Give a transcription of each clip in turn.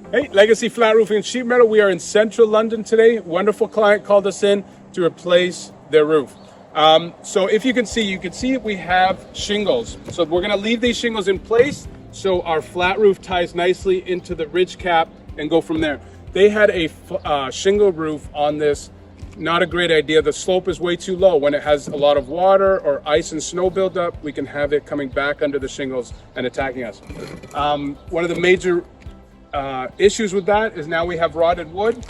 Hey, Legacy Flat Roofing and Sheet Metal. We are in central London today. Wonderful client called us in to replace their roof. So if you can see we have shingles. So we're gonna leave these shingles in place so our flat roof ties nicely into the ridge cap and go from there. They had a shingle roof on this. Not a great idea. The slope is way too low. When it has a lot of water or ice and snow buildup, we can have it coming back under the shingles and attacking us. One of the major issues with that is now we have rotted wood.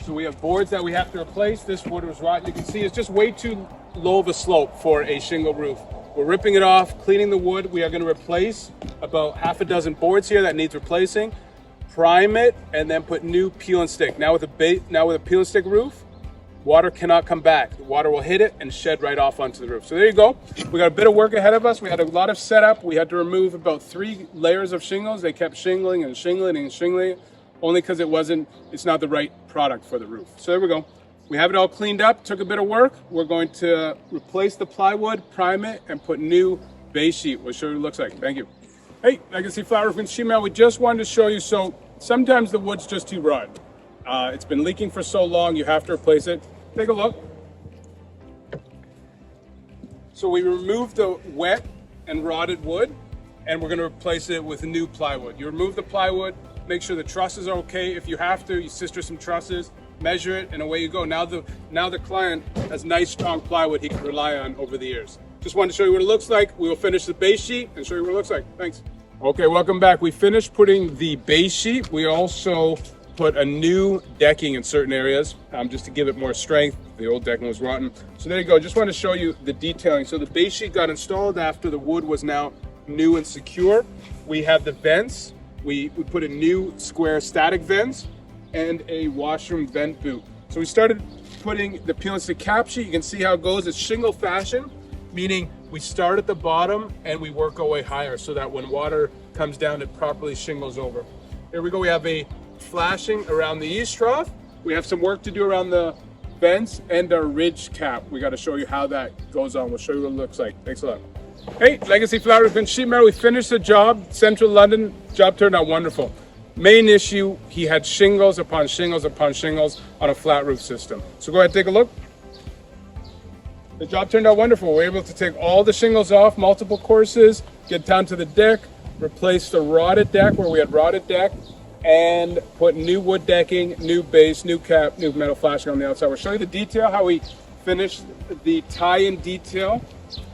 So we have boards that we have to replace. This wood was rotten. You can see it's just way too low of a slope for a shingle roof. We're ripping it off, cleaning the wood. We are going to replace about half a dozen boards here that needs replacing, prime it, and then put new peel and stick. Now with a peel and stick roof, water cannot come back. The water will hit it and shed right off onto the roof. So there you go. We got a bit of work ahead of us. We had a lot of setup. We had to remove about 3 layers of shingles. They kept shingling and shingling and shingling, only because it's not the right product for the roof. So there we go. We have it all cleaned up. Took a bit of work. We're going to replace the plywood, prime it, and put new base sheet. We'll show you what it looks like. Thank you. Hey, Legacy Flat Roofing Sheet Metal. We just wanted to show you, so sometimes the wood's just too rotten. It's been leaking for so long, you have to replace it. Take a look. So we removed the wet and rotted wood, and we're going to replace it with new plywood. You remove the plywood, make sure the trusses are okay. If you have to, you sister some trusses, measure it, and away you go. Now the client has nice, strong plywood he can rely on over the years. Just wanted to show you what it looks like. We will finish the base sheet and show you what it looks like. Thanks. Okay, welcome back. We finished putting the base sheet. We also put a new decking in certain areas just to give it more strength. The old decking was rotten. So there you go. Just want to show you the detailing. So the base sheet got installed after the wood was now new and secure. We have the vents. We put a new square static vents and a washroom vent boot. So we started putting the peel and stick cap sheet. You can see how it goes. It's shingle fashion, meaning we start at the bottom and we work our way higher so that when water comes down, it properly shingles over. Here we go. We have a flashing around the east trough. We have some work to do around the vents and our ridge cap. We got to show you how that goes on. We'll show you what it looks like. Thanks a lot. Hey, Legacy Flat Roofing Sheet Metal. We finished the job, central London. Job turned out wonderful. Main issue, he had shingles upon shingles upon shingles on a flat roof system. So go ahead and take a look. The job turned out wonderful. We're able to take all the shingles off, multiple courses, get down to the deck, replace the rotted deck where we had rotted deck, and put new wood decking, new base, new cap, new metal flashing on the outside. We'll show you the detail, how we finished the tie-in detail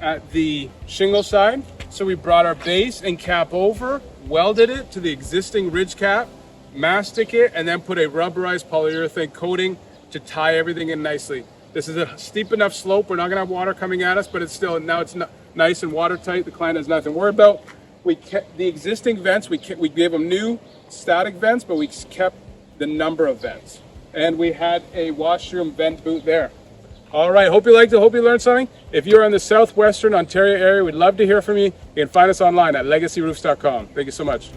at the shingle side. So we brought our base and cap over, welded it to the existing ridge cap, mastic it, and then put a rubberized polyurethane coating to tie everything in nicely. This is a steep enough slope. We're not gonna have water coming at us, but it's still, now it's nice and watertight. The client has nothing to worry about. We kept the existing vents, we gave them new static vents, but we kept the number of vents. And we had a washroom vent boot there. All right, hope you liked it, hope you learned something. If you're in the southwestern Ontario area, we'd love to hear from you. You can find us online at legacyroofs.com. Thank you so much.